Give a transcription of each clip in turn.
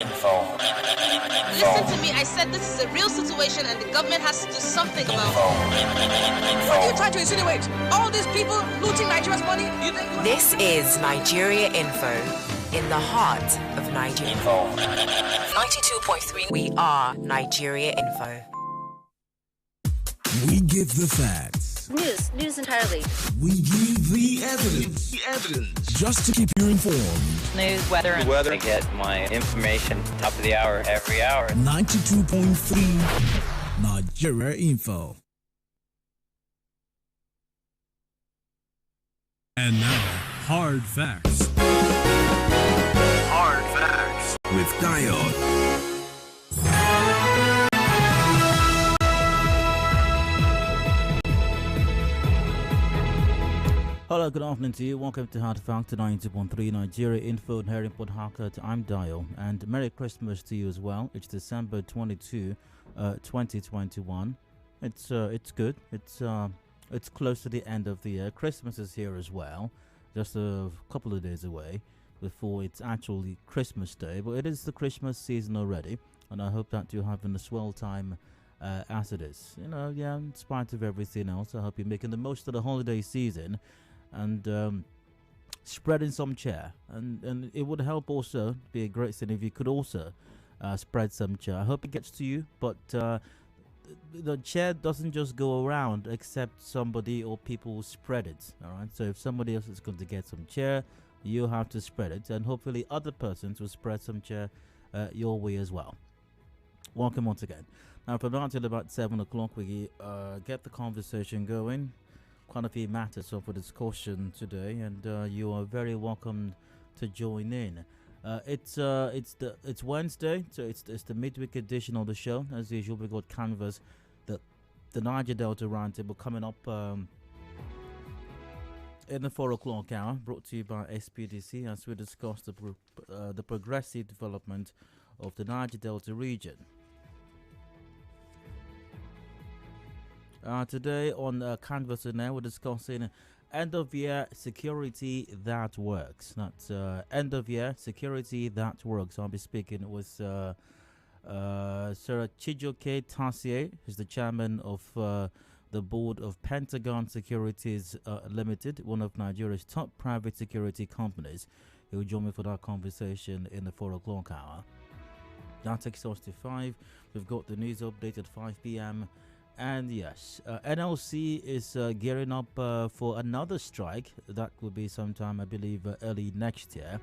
Listen to me, I said this is a real situation and the government has to do something about it. What are you trying to insinuate? All these people looting Nigeria's money? This is Nigeria Info, in the heart of Nigeria. 92.3, we are Nigeria Info. We give the facts. News entirely. We give the evidence. Just to keep you informed. News, weather, and I get my information top of the hour every hour. 92.3 Nigeria Info. And now, hard facts. Hard facts with Dion. Hello, good afternoon to you. Welcome to Hard Facts 92.3 Nigeria Info here in Port Harcourt. I'm Dio, and Merry Christmas to you as well. It's December 22, 2021. It's good. It's close to the end of the year. Christmas is here as well, just a couple of days away before it's actually Christmas Day. But it is the Christmas season already, and I hope that you're having a swell time as it is. In spite of everything else, I hope you're making the most of the holiday season and spreading some cheer, and it would help also be a great thing if you could also spread some cheer. I hope it gets to you, but the cheer doesn't just go around except somebody or people spread it. All right, so if somebody else is going to get some cheer, you have to spread it, and hopefully other persons will spread some cheer your way as well. Welcome once again. Now from now until about 7 o'clock, we get the conversation going. Quite a few matters up for discussion today, and you are very welcome to join in. It's Wednesday, so it's the midweek edition of the show. As usual, we got Canvas, the Niger Delta Roundtable coming up in the 4 o'clock hour, brought to you by SPDC as we discuss the progressive development of the Niger Delta region. Today on Canvas and Now, we're discussing end-of-year security that works. That's end-of-year security that works. I'll be speaking with Sir Chijioke Tasie, who's the chairman of the board of Pentagon Securities Limited, one of Nigeria's top private security companies. He will join me for that conversation in the 4 o'clock hour. That takes us to 5. We've got the news update at 5 p.m. And yes, NLC is gearing up for another strike. That will be sometime, I believe, early next year.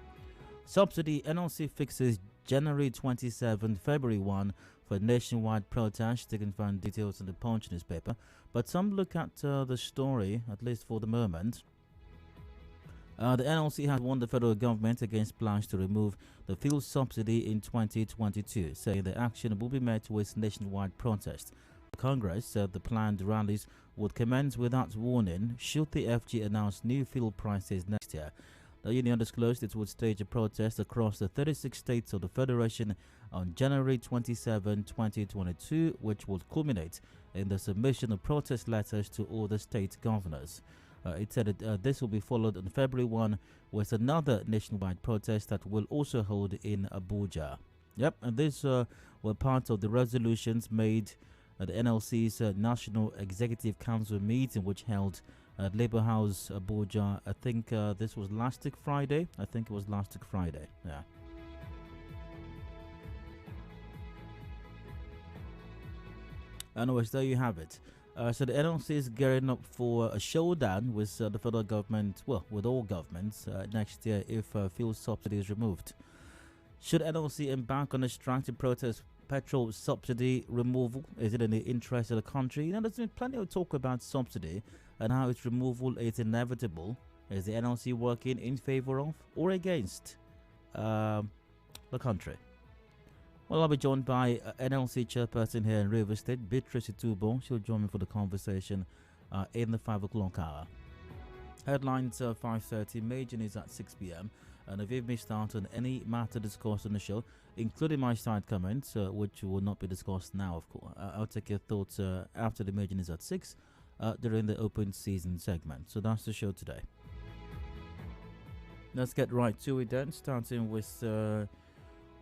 Subsidy, NLC fixes January 27, February 1 for nationwide protest. You can find details in the Punch newspaper. But some look at the story, at least for the moment. The NLC has warned the federal government against plans to remove the fuel subsidy in 2022, saying the action will be met with nationwide protest. Congress said the planned rallies would commence without warning should the FG announce new fuel prices next year. The union disclosed it would stage a protest across the 36 states of the Federation on January 27, 2022, which would culminate in the submission of protest letters to all the state governors. It said this will be followed on February 1 with another nationwide protest that will also hold in Abuja. Yep, and these were part of the resolutions made at the NLC's National Executive Council meeting, which held at Labour House, Abuja. I think this was last Friday. Yeah. Anyways, there you have it. So the NLC is gearing up for a showdown with the federal government, well, with all governments next year if fuel subsidy is removed. Should NLC embark on a strike to protest petrol subsidy removal? Is it in the interest of the country? There's been plenty of talk about subsidy and how its removal is inevitable. Is the NLC working in favor of or against the country? Well, I'll be joined by NLC chairperson here in Rivers State, Beatrice Itubo. She'll join me for the conversation in the 5 o'clock hour. Headlines 5:30, major news at 6 p.m. And if you've missed out on any matter discussed on the show, including my side comments, which will not be discussed now, of course, I'll take your thoughts after the major news at 6 during the open season segment. So that's the show today. Let's get right to it then, starting with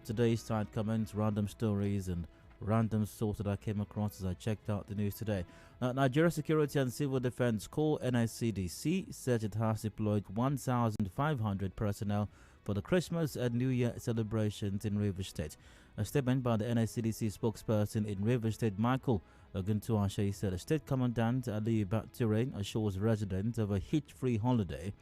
today's side comments, random stories, and random sources that I came across as I checked out the news today. Nigeria Security and Civil Defense Corps (NSCDC) said it has deployed 1,500 personnel for the Christmas and New Year celebrations in Rivers State. A statement by the NSCDC spokesperson in Rivers State, Michael Oguntuashe, said the State Commandant Ali Bature assures residents of a hitch-free holiday.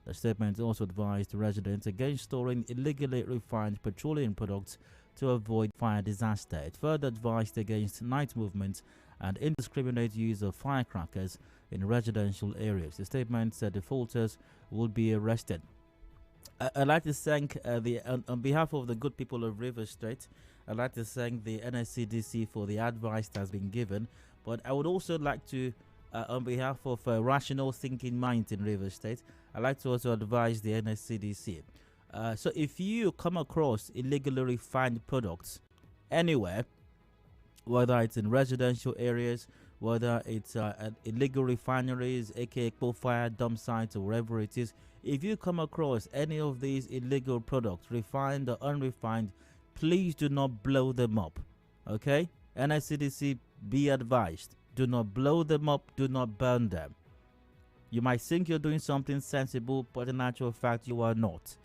The statement also advised residents against storing illegally refined petroleum products to avoid fire disaster. It further advised against night movement and indiscriminate use of firecrackers in residential areas. The statement said defaulters will be arrested. I'd like to thank on behalf of the good people of Rivers State, I'd like to thank the NSCDC for the advice that has been given. But I would also like to, on behalf of rational thinking minds in Rivers State, I'd like to also advise the NSCDC. So if you come across illegally refined products anywhere, whether it's in residential areas, whether it's at illegal refineries, aka fire dump sites, or wherever it is, if you come across any of these illegal products, refined or unrefined, please do not blow them up. Okay? NSCDC, be advised. Do not blow them up. Do not burn them. You might think you're doing something sensible, but in actual fact, you are not.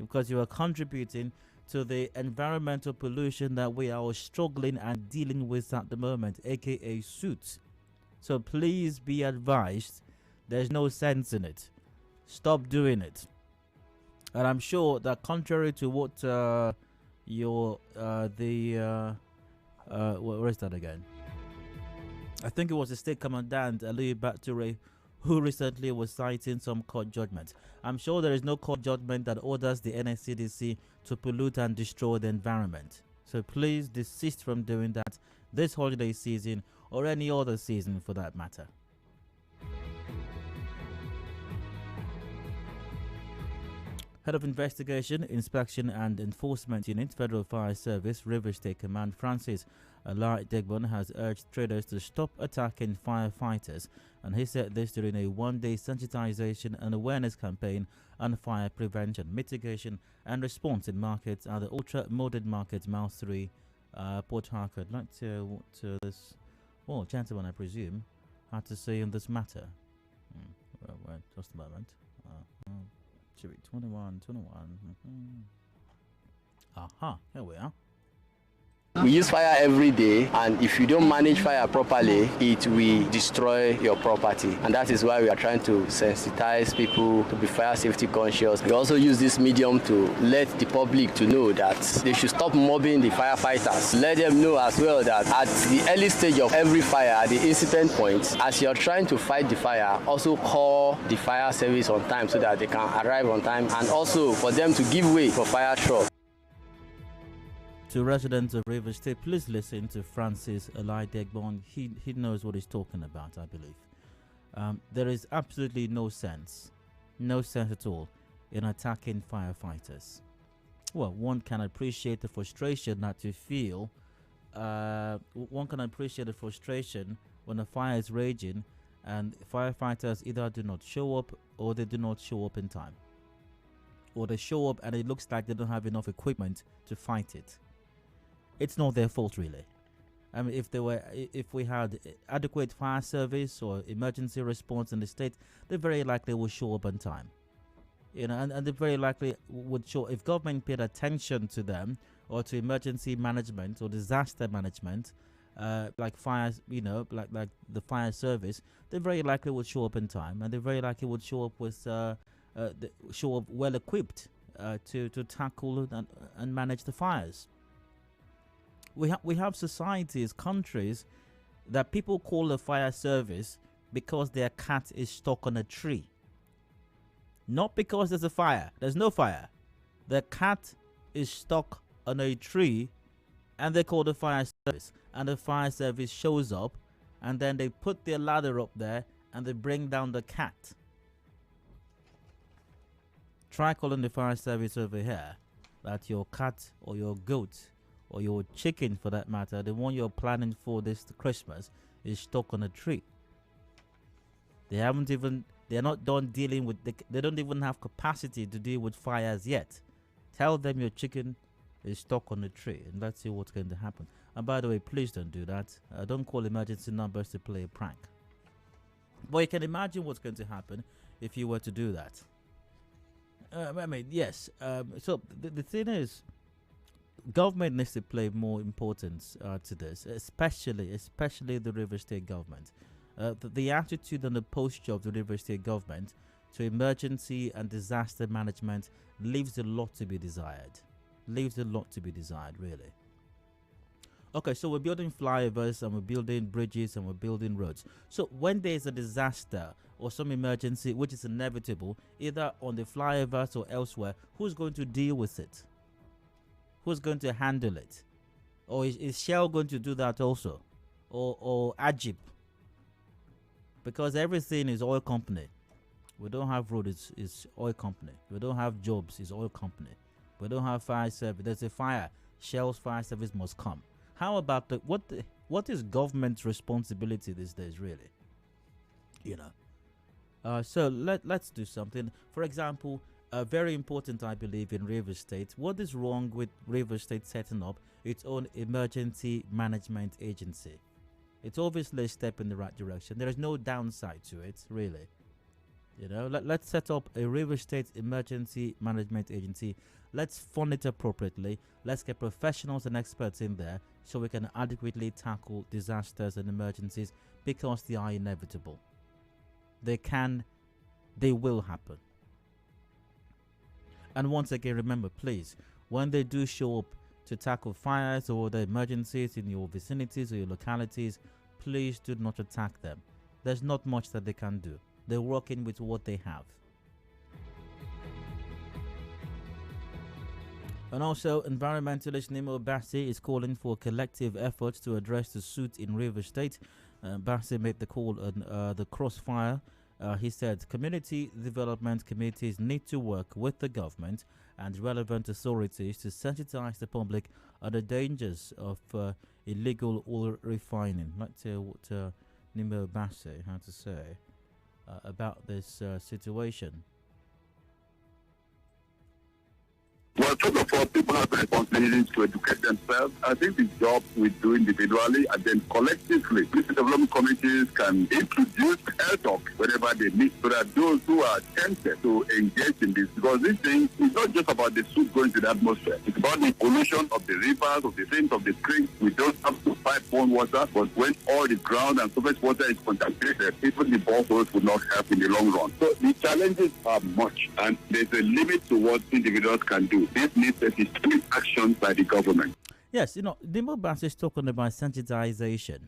Because you are contributing to the environmental pollution that we are struggling and dealing with at the moment, aka suits. So please be advised, there's no sense in it. Stop doing it. And I'm sure that contrary to what where is that again? I think it was the State Commandant Ali Bature who recently was citing some court judgment. I'm sure there is no court judgment that orders the NSCDC to pollute and destroy the environment. So please desist from doing that this holiday season or any other season for that matter. Head of Investigation, Inspection and Enforcement Unit, Federal Fire Service, Rivers State Command, Francis Adedayo has urged traders to stop attacking firefighters, and he said this during a one-day sensitization and awareness campaign on fire prevention, mitigation and response in markets at the ultra-modern market, Mile 3, Port Harcourt. I'd like to hear what this gentleman, I presume, had to say on this matter. Wait, just a moment. Should be 21. Aha, here we are. We use fire every day, and if you don't manage fire properly, it will destroy your property. And that is why we are trying to sensitize people to be fire safety conscious. We also use this medium to let the public to know that they should stop mobbing the firefighters. Let them know as well that at the early stage of every fire, at the incident point, as you're trying to fight the fire, also call the fire service on time so that they can arrive on time, and also for them to give way for fire trucks. To residents of Rivers State, please listen to Francis Adedayo. He knows what he's talking about, I believe. There is absolutely no sense at all in attacking firefighters. Well, one can appreciate the frustration that you feel. One can appreciate the frustration when a fire is raging and firefighters either do not show up or they do not show up in time. Or they show up and it looks like they don't have enough equipment to fight it. It's not their fault, really. I mean, if we had adequate fire service or emergency response in the state, they very likely will show up on time. And they very likely would show, if government paid attention to them or to emergency management or disaster management, like fires, like the fire service, they very likely would show up in time, and they very likely would show up with show up well equipped to tackle and manage the fires. We have societies, countries, that people call the fire service because their cat is stuck on a tree. Not because there's a fire. There's no fire. The cat is stuck on a tree and they call the fire service. And the fire service shows up and then they put their ladder up there and they bring down the cat. Try calling the fire service over here that your cat or your goat or your chicken, for that matter, the one you're planning for this Christmas, is stuck on a tree. They're not done dealing with they don't even have capacity to deal with fires yet. Tell them your chicken is stuck on a tree, and let's see what's going to happen. And by the way, please don't do that. Don't call emergency numbers to play a prank. But you can imagine what's going to happen if you were to do that. I mean, yes. So the thing is, government needs to play more importance to this, especially the River State government. The attitude and the posture of the River State government to emergency and disaster management leaves a lot to be desired. Really. Okay, so we're building flyovers and we're building bridges and we're building roads. So when there's a disaster or some emergency which is inevitable, either on the flyovers or elsewhere, who's going to deal with it? Who's going to handle it? Or is Shell going to do that also? Or Ajib? Because everything is oil company. We don't have road, it's oil company. We don't have jobs, it's oil company. We don't have fire service. There's a fire. Shell's fire service must come. How about what is government's responsibility these days, really? You know. So let's do something. For example, very important, I believe, in River State. What is wrong with River State setting up its own emergency management agency? It's obviously a step in the right direction. There is no downside to it, really. You know, let's set up a River State emergency management agency. Let's fund it appropriately. Let's get professionals and experts in there so we can adequately tackle disasters and emergencies, because they are inevitable. They will happen. And once again, remember, please, when they do show up to tackle fires or the emergencies in your vicinities or your localities, please do not attack them. There's not much that they can do. They're working with what they have. And also, environmentalist Nimo Bassi is calling for collective efforts to address the suit in River State. Bassi made the call on the crossfire. He said community development committees need to work with the government and relevant authorities to sensitize the public on the dangers of illegal oil refining. Let's hear what Nimo Bassi had to say about this situation. Well, first of all, people have the responsibility to educate themselves. I think the job we do individually and then collectively, these development committees can introduce health talk whenever they meet, so that those who are tempted to engage in this, because this thing is not just about the soot going to the atmosphere. It's about the pollution of the rivers, of the things, of the streams. We don't have to pipe-borne water, but when all the ground and surface water is contaminated, even the boreholes will not help in the long run. So the challenges are much, and there's a limit to what individuals can do. This needs a systemic action by the government. Yes, you know, Nimo Bassi is talking about sensitization.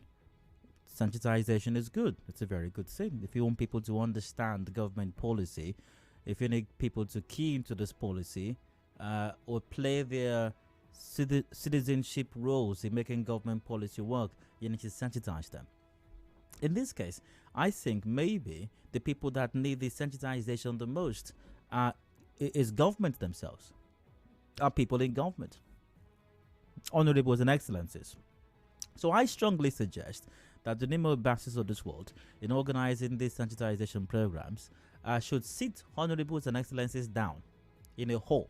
Sensitization is good. It's a very good thing. If you want people to understand the government policy, if you need people to key into this policy or play their citizenship roles in making government policy work, you need to sensitize them. In this case, I think maybe the people that need the sensitization the most is government themselves. Are people in government, honorables and excellencies. So I strongly suggest that the Nimo Bassis of this world, in organizing these sensitization programs, should sit honorables and excellencies down in a hall.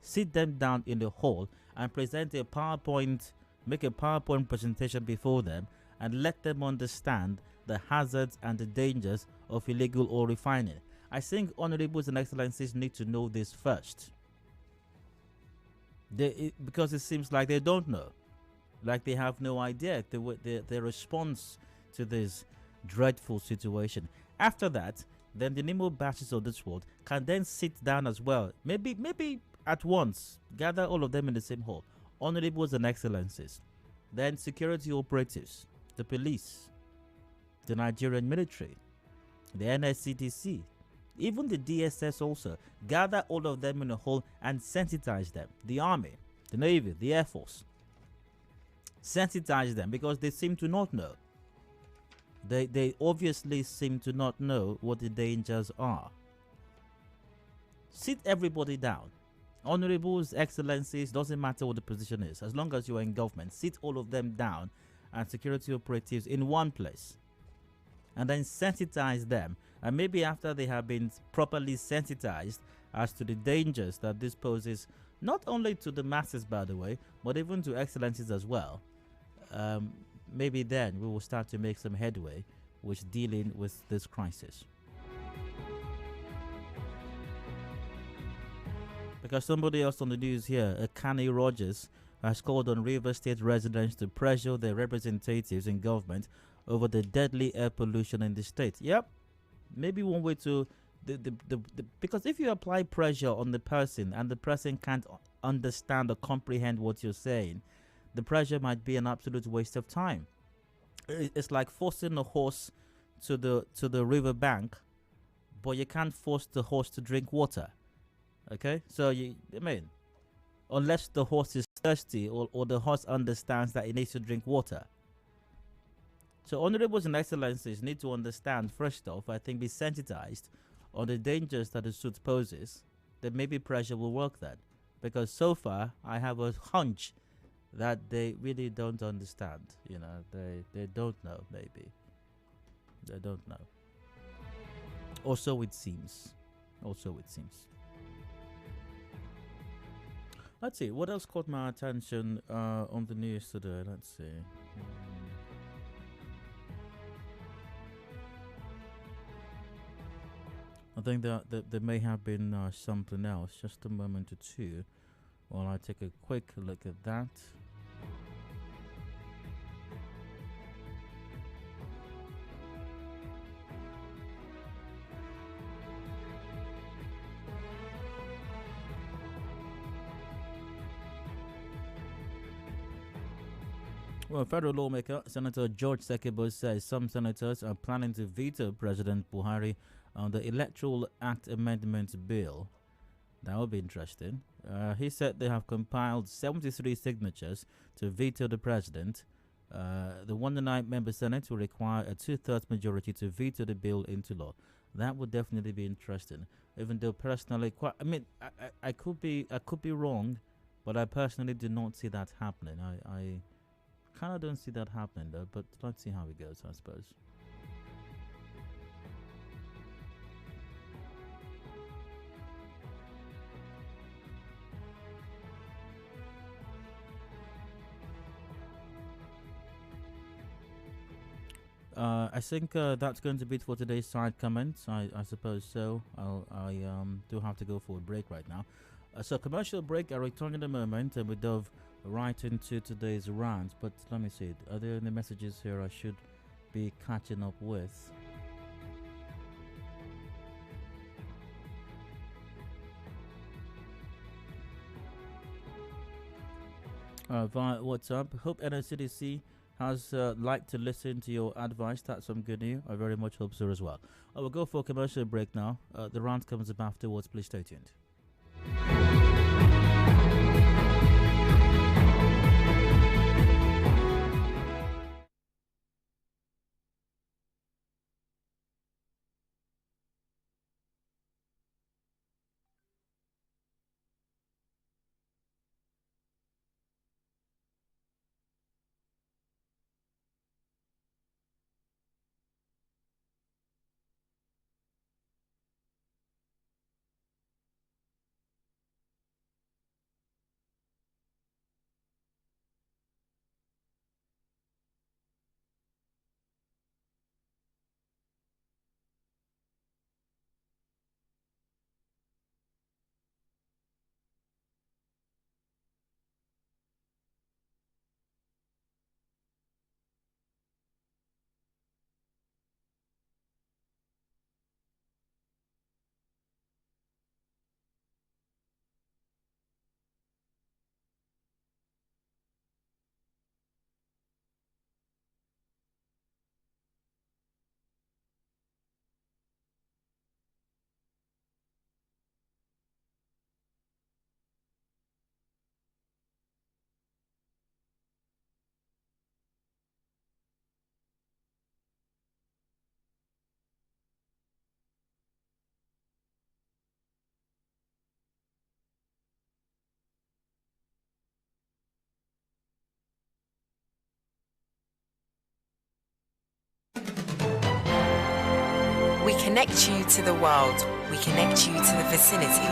Sit them down in the hall and present a PowerPoint, make a PowerPoint presentation before them and let them understand the hazards and the dangers of illegal oil refining. I think honorables and excellencies need to know this first. Because it seems like they don't know, like they have no idea their response to this dreadful situation. After that, then the Nimo Bashes of this world can then sit down as well, maybe at once, gather all of them in the same hall, honorables and excellencies, then security operatives, the police, the Nigerian military, the NSCDC, even the DSS also, gather all of them in a hall and sensitize them. The Army, the Navy, the Air Force. Sensitize them because they seem to not know. They obviously seem to not know what the dangers are. Sit everybody down. Honorables, excellencies, doesn't matter what the position is. As long as you are in government, sit all of them down and security operatives in one place. And then sensitize them. And maybe after they have been properly sensitized as to the dangers that this poses not only to the masses, by the way, but even to excellencies as well. Um, Maybe then we will start to make some headway with dealing with this crisis. Because somebody else on the news here, Akani Rogers, has called on River State residents to pressure their representatives in government over the deadly air pollution in the state. Yep, maybe one way to because if you apply pressure on the person and the person can't understand or comprehend what you're saying, the pressure might be an absolute waste of time. It's like forcing a horse to the river bank, but you can't force the horse to drink water. Okay, so unless the horse is thirsty or the horse understands that it needs to drink water. So honorables and excellencies need to understand, first off, I think, be sensitized on the dangers that the suit poses. Then maybe pressure will work that, because so far I have a hunch that they really don't understand. They don't know. Maybe they don't know. Also, it seems. Let's see, what else caught my attention on the news today? Let's see. I think that there may have been something else. Just a moment or two while I take a quick look at that. Well, federal lawmaker Senator George Sekebo says some senators are planning to veto President Buhari on the Electoral Act Amendment Bill. That would be interesting. He said they have compiled 73 signatures to veto the president. The 109-member Senate will require a two-thirds majority to veto the bill into law. That would definitely be interesting. Even though personally, I could be wrong, but I personally do not see that happening. I kind of don't see that happening though, but let's see how it goes, I suppose. I think that's going to be it for today's side comments. I suppose so. I do have to go for a break right now. So commercial break. I return in a moment, and we dove right into today's rant. But let me see. Are there any messages here I should be catching up with? Via WhatsApp. Hope NOCDC has liked to listen to your advice. That's some good news. I very much hope so as well. I will go for a commercial break now. The rant comes up afterwards. Please stay tuned. connect you to the world. We connect you to the vicinity.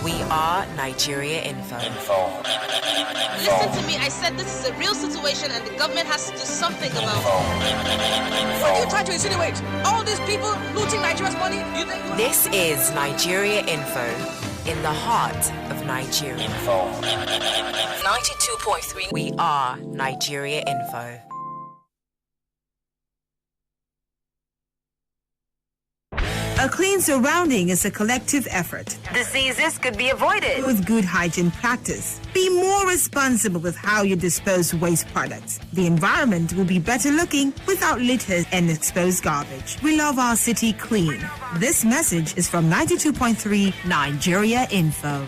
We are Nigeria Info. Listen to me, I said this is a real situation and the government has to do something about it. What are you trying to insinuate? All these people looting Nigeria's money? You think This is Nigeria Info, in the heart of Nigeria. 92.3. We are Nigeria Info. A clean surrounding is a collective effort. Diseases could be avoided With good hygiene practice, be more responsible with how you dispose waste products. The environment will be better looking without litter and exposed garbage. We love our city clean. This message is from 92.3 Nigeria Info.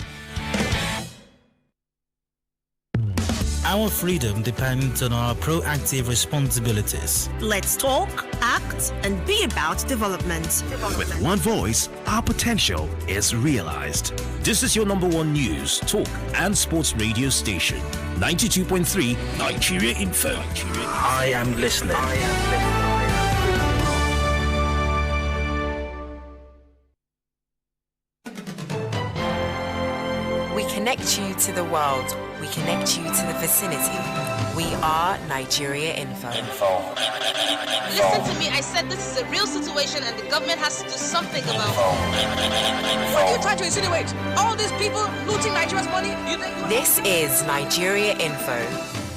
Our freedom depends on our proactive responsibilities. Let's talk, act, and be about development. With one voice, our potential is realized. This is your number one news, talk, and sports radio station. 92.3 Nigeria Info. I am listening. We connect you to the world. We connect you to the vicinity. We are Nigeria Info. Listen to me, I said this is a real situation and the government has to do something about it. What are you trying to insinuate? All these people looting Nigeria's money? You think This is Nigeria Info,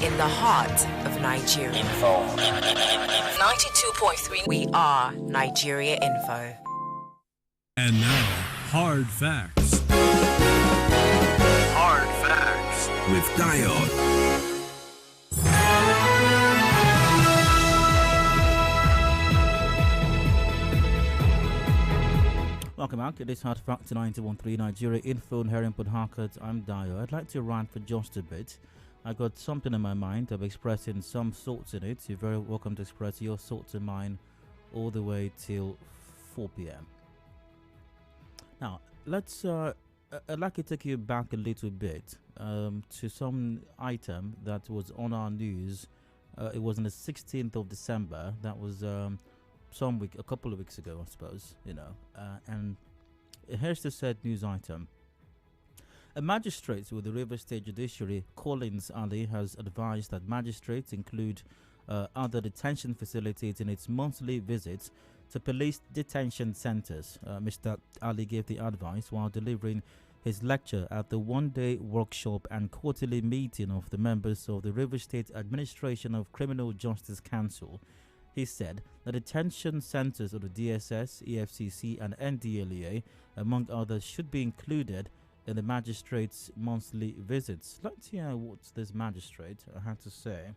in the heart of Nigeria. 92.3. We are Nigeria Info. And now, hard facts. Hard facts with Diode. Welcome back. It is Hard Facts 91.3 Nigeria Info and Harcourt Harcourt. I'm Dio. I'd like to rant for just a bit. I got something in my mind. I'm expressing some thoughts in it. You're very welcome to express your thoughts in mine all the way till 4 p.m. Now, let's I'd like to take you back a little bit to some item that was on our news. It was on the 16th of December. That was a couple of weeks ago, I suppose, and here's the said news item. A magistrate with the Rivers State Judiciary, Collins Ali, has advised that magistrates include other detention facilities in its monthly visits to police detention centers. Mr. Ali gave the advice while delivering his lecture at the one-day workshop and quarterly meeting of the members of the Rivers State Administration of Criminal Justice Council. He said that detention centers of the DSS, EFCC, and NDLEA, among others, should be included in the magistrate's monthly visits. Let's hear what this magistrate had to say.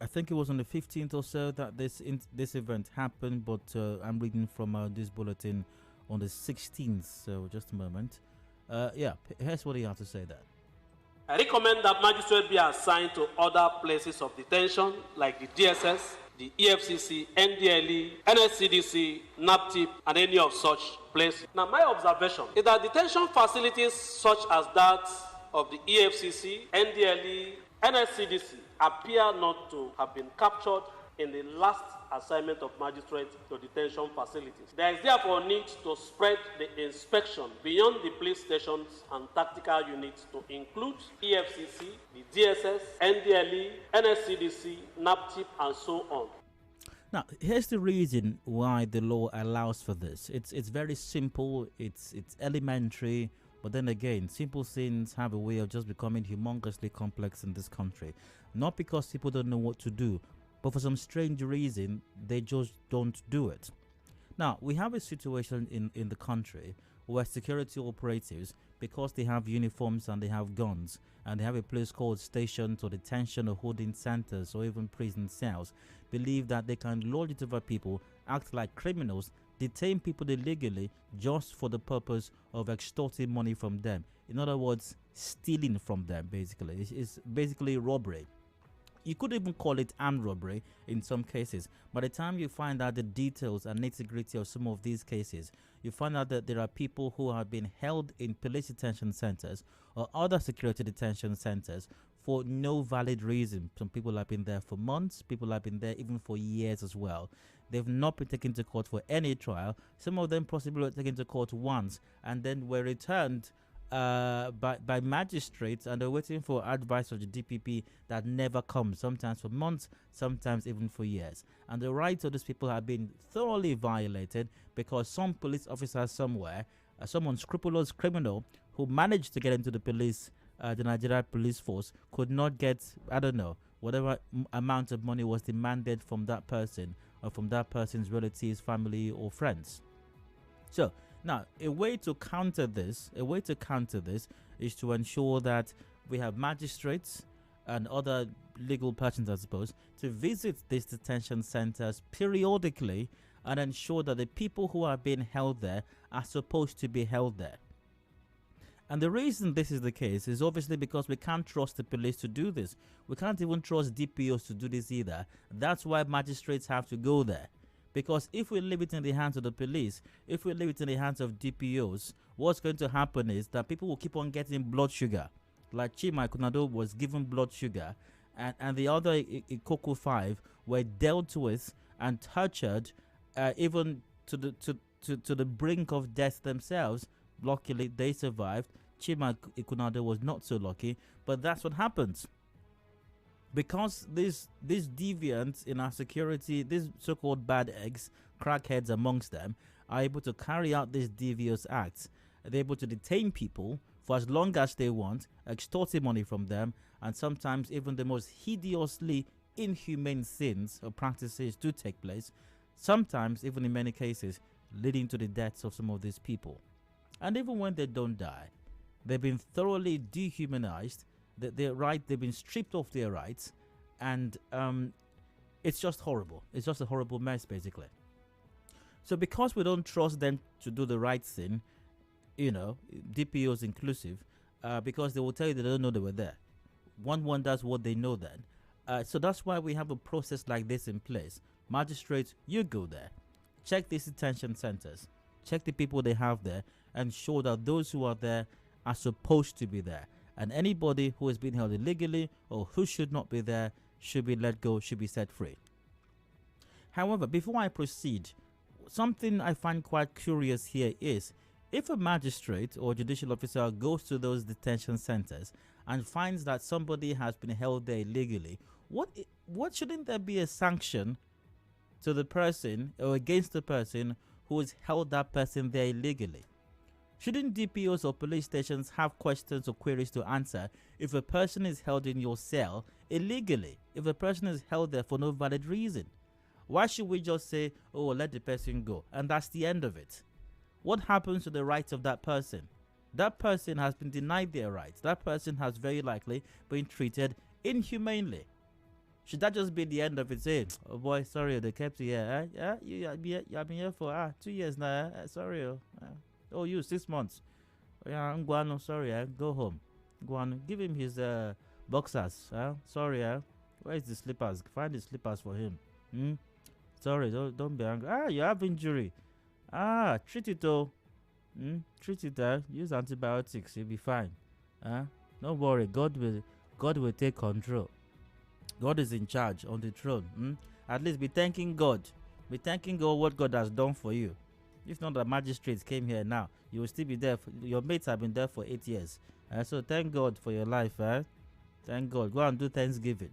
I think it was on the 15th or so that this event happened, but I'm reading from this bulletin on the 16th, so just a moment. Here's what he had to say there. I recommend that magistrates be assigned to other places of detention like the DSS, the EFCC, NDLE, NSCDC, NAPTIP, and any of such places. Now, my observation is that detention facilities such as that of the EFCC, NDLE, NSCDC appear not to have been captured in the last assignment of magistrates to detention facilities. There is therefore need to spread the inspection beyond the police stations and tactical units to include EFCC, the DSS, NDLE, NSCDC, NAPTIP, and so on. Now, here's the reason why the law allows for this. It's very simple, it's elementary, but then again, simple things have a way of just becoming humongously complex in this country. Not because people don't know what to do, but for some strange reason, they just don't do it. Now, we have a situation in the country where security operatives, because they have uniforms and they have guns, and they have a place called stations or detention or holding centers or even prison cells, believe that they can lord it over people, act like criminals, detain people illegally just for the purpose of extorting money from them. In other words, stealing from them, basically. It's basically robbery. You could even call it armed robbery in some cases. By the time you find out the details and nitty-gritty of some of these cases, you find out that there are people who have been held in police detention centers or other security detention centers for no valid reason. Some people have been there for months, people have been there even for years as well. They've not been taken to court for any trial. Some of them possibly were taken to court once and then were returned by magistrates, and they're waiting for advice of the DPP that never comes, sometimes for months, sometimes even for years. And the rights of these people have been thoroughly violated because some police officer somewhere, some unscrupulous criminal who managed to get into the police, the Nigeria police force, could not get, I don't know, whatever amount of money was demanded from that person or from that person's relatives, family, or friends. So now, a way to counter this is to ensure that we have magistrates and other legal persons, I suppose, to visit these detention centers periodically and ensure that the people who are being held there are supposed to be held there. And the reason this is the case is obviously because we can't trust the police to do this. We can't even trust DPOs to do this either. That's why magistrates have to go there. Because if we leave it in the hands of the police, if we leave it in the hands of DPOs, what's going to happen is that people will keep on getting blood sugar. Like Chima Kunado was given blood sugar, and the other Ikoko 5 were dealt with and tortured, even to the brink of death themselves. Luckily, they survived. Chima Ikunado was not so lucky, but that's what happens. Because these deviants in our security, these so-called bad eggs, crackheads amongst them, are able to carry out these devious acts. They're able to detain people for as long as they want, extorting money from them, and sometimes even the most hideously inhumane sins or practices do take place, sometimes even in many cases leading to the deaths of some of these people. And even when they don't die, they've been thoroughly dehumanized. They've been stripped of their rights, and it's just horrible. It's just a horrible mess, basically. So because we don't trust them to do the right thing, you know, DPOs inclusive, because they will tell you they don't know they were there. One wonders what they know then. So that's why we have a process like this in place. Magistrates, you go there, check these detention centers, check the people they have there, and ensure that those who are there are supposed to be there. And anybody who has been held illegally or who should not be there should be let go, should be set free. However, before I proceed, something I find quite curious here is, if a magistrate or judicial officer goes to those detention centers and finds that somebody has been held there illegally, what shouldn't there be a sanction to the person or against the person who has held that person there illegally? Shouldn't DPOs or police stations have questions or queries to answer if a person is held in your cell illegally, if a person is held there for no valid reason? Why should we just say, oh, let the person go, and that's the end of it? What happens to the rights of that person? That person has been denied their rights. That person has very likely been treated inhumanely. Should that just be the end of it? Say, oh boy, sorry, they kept you here. Yeah, you have been here for 2 years now. Sorry. Oh, you 6 months. Yeah, I'm going. Sorry, go home. Go on, give him his boxers. Sorry, where's the slippers? Find the slippers for him. Sorry, don't be angry. You have injury. Treat it though. Treat it. Use antibiotics. You'll be fine. Don't worry. God will take control. God is in charge on the throne. At least be thanking God. Be thanking God what God has done for you. If not, the magistrates came here now, you will still be there. Your mates have been there for 8 years. So thank God for your life. Thank God. Go and do Thanksgiving.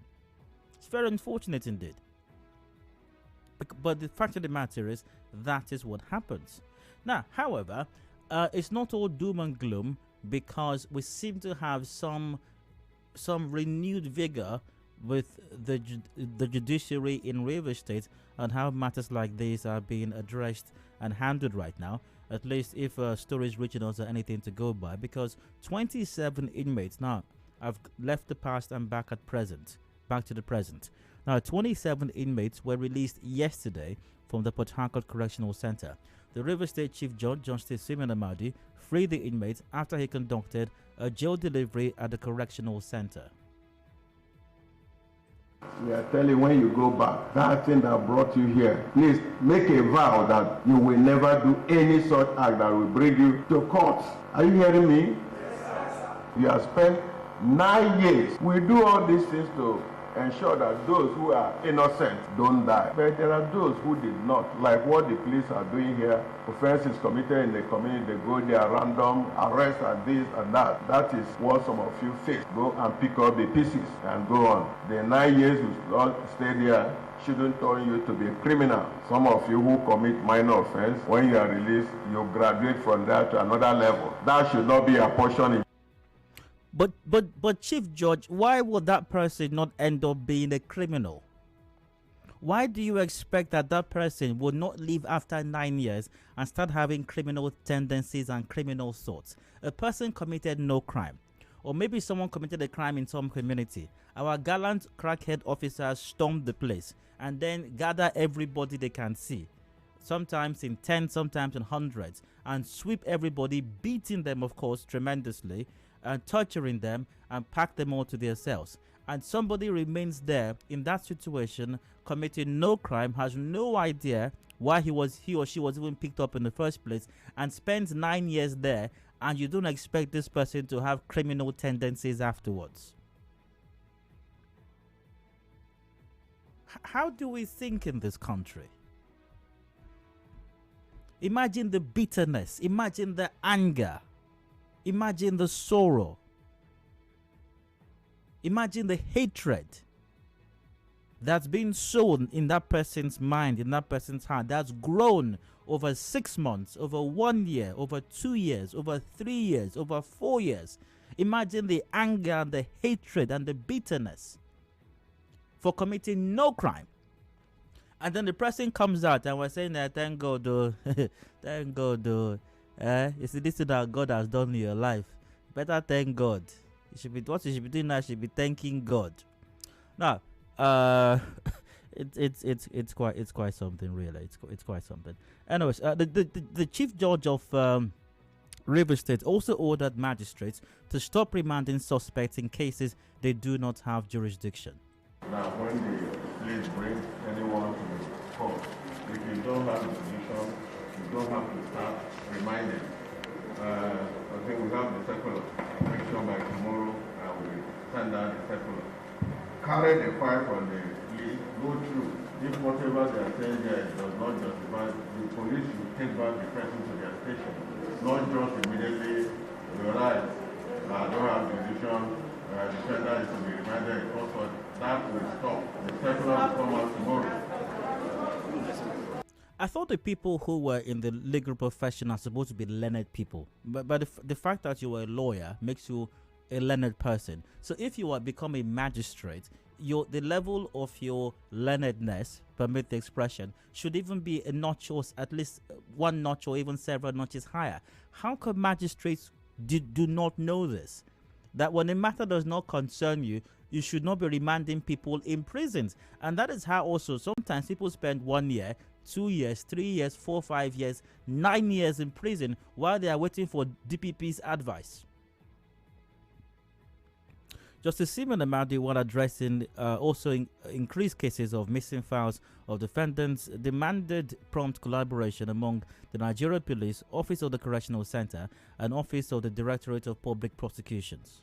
It's very unfortunate indeed. But the fact of the matter is, that is what happens. Now, however, it's not all doom and gloom, because we seem to have some renewed vigor with the judiciary in Rivers State and how matters like this are being addressed and handled right now, at least if stories reaching us are anything to go by, because 27 inmates now have left the past and back to the present. Now, 27 inmates were released yesterday from the Port Harcourt Correctional Center. The Rivers State Chief Judge, Justice Simeon Amadi, freed the inmates after he conducted a jail delivery at the correctional center. We are telling, when you go back, that thing that brought you here, please make a vow that you will never do any such act that will bring you to court. Are you hearing me? Yes, sir. You have spent 9 years. We do all these things to ensure that those who are innocent don't die. But there are those who did not, like what the police are doing here. Offenses committed in the community, they go there random, arrest and this and that. That is what some of you face. Go and pick up the pieces and go on. The 9 years you all stay there shouldn't turn you to be a criminal. Some of you who commit minor offense, when you are released, you graduate from there to another level. That should not be a portion. But Chief Judge, why would that person not end up being a criminal? Why do you expect that that person would not leave after 9 years and start having criminal tendencies and criminal thoughts? A person committed no crime. Or maybe someone committed a crime in some community. Our gallant crackhead officers stormed the place and then gather everybody they can see. Sometimes in tens, sometimes in hundreds. And sweep everybody, beating them, of course, tremendously. And torturing them and pack them all to their cells. And somebody remains there in that situation, committing no crime, has no idea why he or she was even picked up in the first place, and spends 9 years there, and you don't expect this person to have criminal tendencies afterwards. How do we think in this country? Imagine the bitterness, imagine the anger, imagine the sorrow, imagine the hatred that's been sown in that person's mind, in that person's heart, that's grown over 6 months, over 1 year, over 2 years, over 3 years, over 4 years. Imagine the anger and the hatred and the bitterness for committing no crime. And then the person comes out and we're saying that, thank God, though, thank God, though. You see, this is that God has done in your life. Better thank God. What you should be doing now, you should be thanking God. Now, it's quite something, really. It's quite something. Anyways, the Chief Judge of Rivers State also ordered magistrates to stop remanding suspects in cases they do not have jurisdiction. Now, when the police bring anyone to the court, if you don't have a position, you don't have to start reminding. I think we have the circular. Make sure by tomorrow we send out the circular. Carry the file from the police, go through. If whatever they are saying there does not justify, the police should take back the person to their station. Not just immediately, you're right, I don't have jurisdiction, the defender is to be reminded, also that will stop. The circular will come out tomorrow. I thought the people who were in the legal profession are supposed to be learned people. But the fact that you were a lawyer makes you a learned person. So if you are become a magistrate, the level of your learnedness, permit the expression, should even be a notch or at least one notch or even several notches higher. How come magistrates do not know this? That when a matter does not concern you, you should not be remanding people in prisons. And that is how also sometimes people spend 1 year, 2 years, 3 years, 4, 5 years, 9 years in prison while they are waiting for DPP's advice. Justice Simon Amadi, while addressing increased cases of missing files of defendants, demanded prompt collaboration among the Nigeria Police, Office of the Correctional Center, and Office of the Directorate of Public Prosecutions.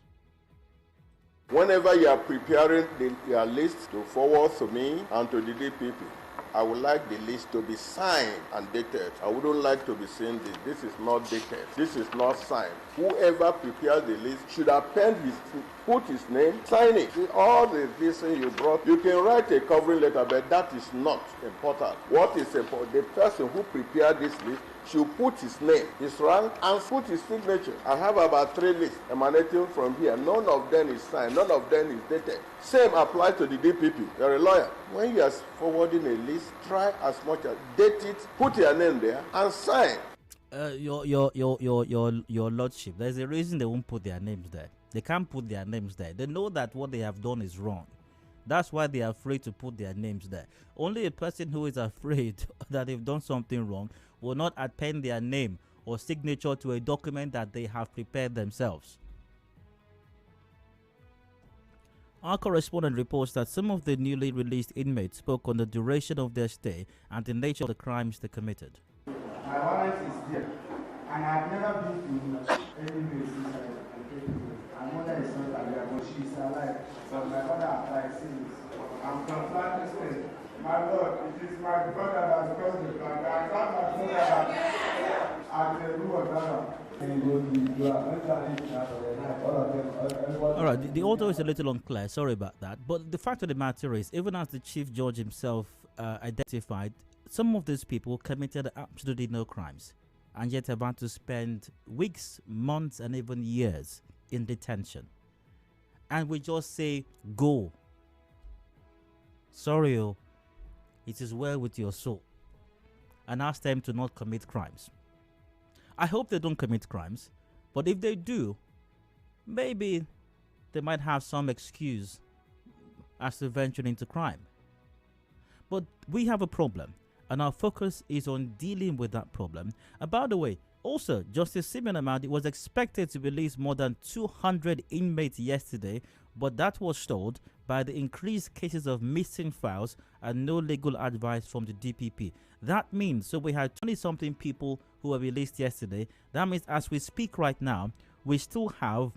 Whenever you are preparing your list to forward to me and to the DPP, I would like the list to be signed and dated. I wouldn't like to be seeing this. This is not dated. This is not signed. Whoever prepares the list should append put his name, sign it. See, all the things you brought, you can write a covering letter, but that is not important. What is important, the person who prepared this list should put his name, his rank, and put his signature. I have about 3 lists emanating from here. None of them is signed. None of them is dated. Same applies to the DPP. You're a lawyer. When you are forwarding a list, try as much as date it, put your name there, and sign. Your lordship, there's a reason they won't put their names there. They can't put their names there. They know that what they have done is wrong. That's why they are afraid to put their names there. Only a person who is afraid that they've done something wrong will not append their name or signature to a document that they have prepared themselves. Our correspondent reports that some of the newly released inmates spoke on the duration of their stay and the nature of the crimes they committed. My warrant is there, and I have never been to any place since I came to. My mother is not aware, but she she's alive, but my mother applied since. I'm concerned to say, my Lord, it is my brother that has caused the plan. I found my brother at the room of Ghana. All right, the audio is a little unclear. Sorry about that. But the fact of the matter is, even as the Chief Judge himself identified, some of these people committed absolutely no crimes and yet about to spend weeks, months, and even years in detention. And we just say, go. Sorry, it is well with your soul. And ask them to not commit crimes. I hope they don't commit crimes, but if they do, maybe they might have some excuse as to venturing into crime. But we have a problem, and our focus is on dealing with that problem. And by the way, also, Justice Simeon Amadi was expected to release more than 200 inmates yesterday, but that was stalled by the increased cases of missing files and no legal advice from the DPP. That means, so we had 20-something people who were released yesterday. That means as we speak right now, we still have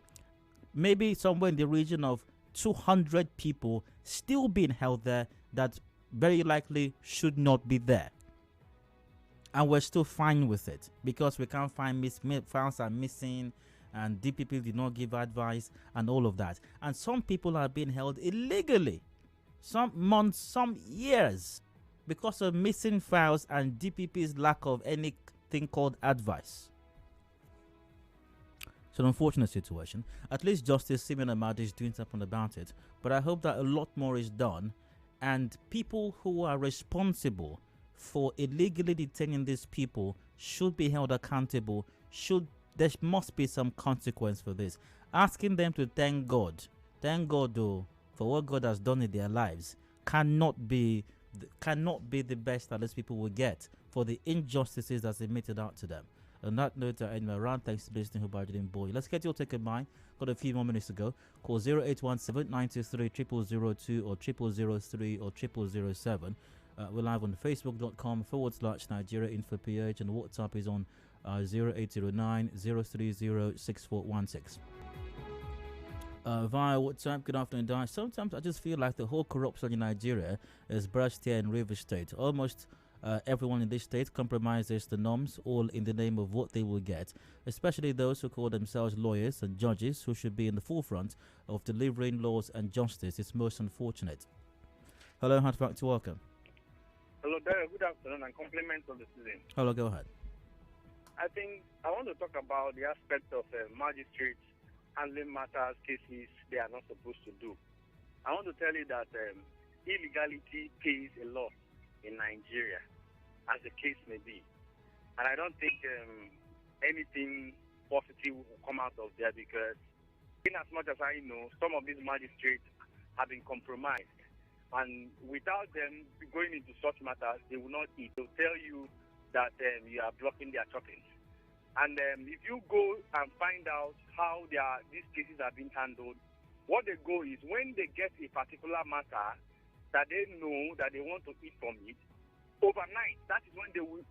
maybe somewhere in the region of 200 people still being held there that very likely should not be there. And we're still fine with it because we can't find files are missing and DPP did not give advice and all of that. And some people are being held illegally, some months, some years, because of missing files and DPP's lack of anything called advice. It's an unfortunate situation. At least Justice Simeon Amadi is doing something about it. But I hope that a lot more is done, and people who are responsible for illegally detaining these people should be held accountable. There must be some consequence for this. Asking them to thank God though, for what God has done in their lives cannot be the best that these people will get for the injustices that's meted out to them. On that note, anyway, round thanks to listening. Hope I didn't bore you. Let's get your take in mind. Got a few more minutes to go. Call 0817 923 0002 or 0003 or 0007. We're live on facebook.com/Nigeria Info PH, and WhatsApp is on 0809 030 6416. Via WhatsApp, good afternoon, Dash. Sometimes I just feel like the whole corruption in Nigeria is burst here in Rivers State. Almost everyone in this state compromises the norms, all in the name of what they will get, especially those who call themselves lawyers and judges who should be in the forefront of delivering laws and justice. It's most unfortunate. Hello, Hartfakt, welcome. Hello, Dara. Good afternoon and compliments of the season. Hello, go ahead. I think I want to talk about the aspect of magistrates handling matters, cases they are not supposed to do. I want to tell you that illegality pays a lot in Nigeria, as the case may be. And I don't think anything positive will come out of there, because in as much as I know, some of these magistrates have been compromised. And without them going into such matters, they will not eat. They'll tell you that you are blocking their choppings. And if you go and find out how these cases are being handled, what they go is when they get a particular matter that they know that they want to eat from it, overnight, that is when they will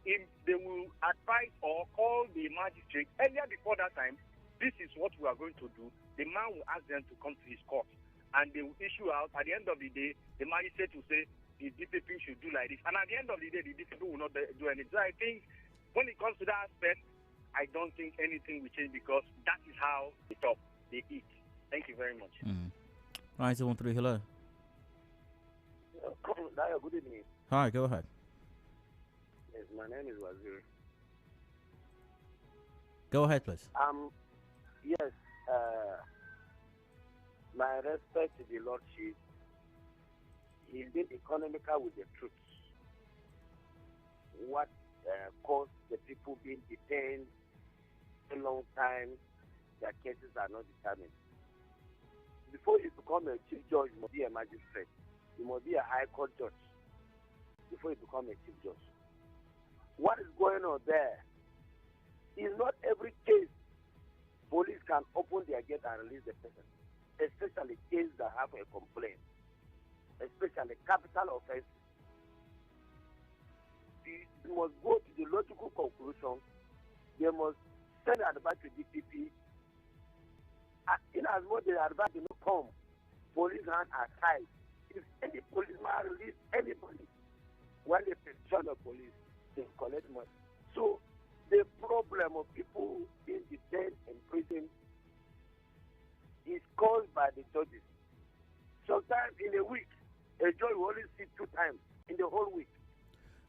advise or call the magistrate earlier before that time. This is what we are going to do. The man will ask them to come to his court, and they will issue out. At the end of the day, the magistrate will say the DPP should do like this, and at the end of the day, the DPP will not do anything. So I think when it comes to that aspect, I don't think anything will change, because that is how they eat. Thank you very much. Right, 713, hello. Good evening. Hi, go ahead. Yes, my name is Wazir. Go ahead, please. Yes, my respect to the Lordship. He's been economical with the truth. What caused the people being detained a long time, their cases are not determined. Before you become a chief judge, you must be a magistrate. You must be a high court judge before you become a chief judge. What is going on there is not every case police can open their gate and release the person, especially cases that have a complaint, especially capital offenses. You must go to the logical conclusion. They must send advice to DPP in as much as advance to come, police hand aside. If any policeman release anybody, when they petition the police, they collect money. So the problem of people being detained in prison is caused by the judges. Sometimes in a week, a judge will only sit 2 times in the whole week.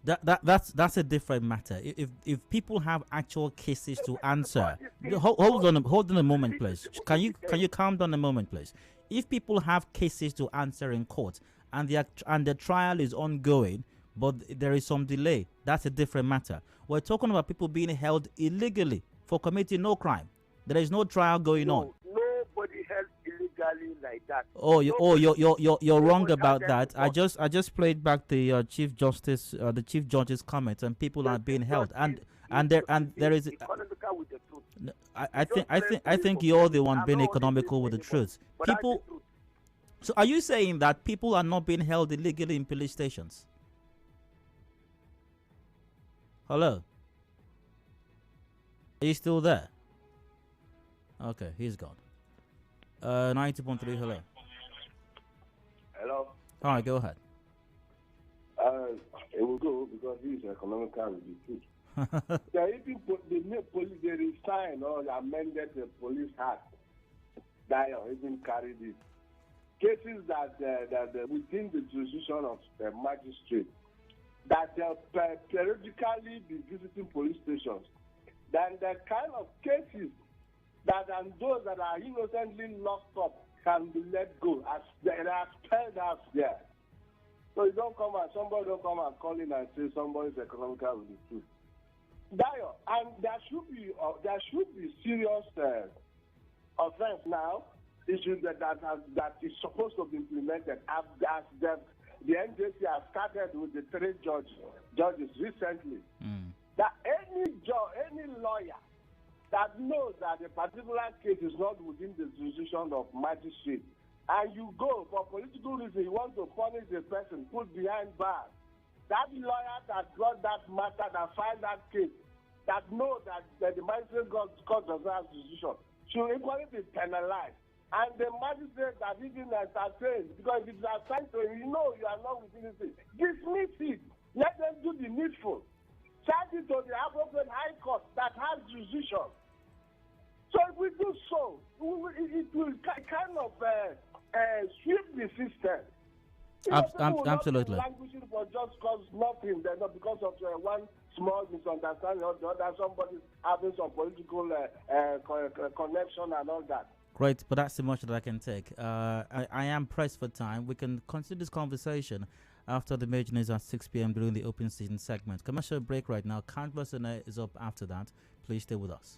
That's a different matter. If people have actual cases to answer, hold on a moment, please. Can you calm down a moment, please? If people have cases to answer in court and the trial is ongoing, but there is some delay, that's a different matter. We're talking about people being held illegally for committing no crime. There is no trial going on. Nobody held illegally like that. You're wrong about that. I just played back the Chief Judge's comments, and people are being held, and there is. I think you're the one being economical with the truth. People. So are you saying that people are not being held illegally in police stations? Hello? Are you still there? Okay, he's gone. 90.3, hello. Hello. All right, go ahead. It will go because this is economical with the truth. The police, they resign or amended the police act. That even carry this. Cases that within the jurisdiction of the magistrate, that periodically be visiting police stations, then the kind of cases that and those that are innocently locked up can be let go as they are spelled out there. So somebody don't come and call in and say somebody is economical with the truth. Dayo, and there should be serious offense now. Issues that is supposed to be implemented as the NJC has started with the 3 judges recently. That any lawyer that knows that a particular case is not within the jurisdiction of magistrate, and you go for political reason, you want to punish the person, put behind bars, that lawyer that brought that matter, that filed that case, that knows that the magistrate court does not have jurisdiction, should equally be penalized. And the magistrate that even entertains, because if it's assigned to you, you are not within it. Dismiss it. Let them do the needful. Charge it to the appropriate high court that has jurisdiction. So if we do so, it will kind of sweep the system. Absolutely. Languishing for just cause nothing, not because of one small misunderstanding or the other, somebody having some political connection and all that. Great, but that's too much that I can take. I am pressed for time. We can continue this conversation after the major news at 6 p.m. during the open season segment. Commercial break right now. Canvas and is up after that. Please stay with us.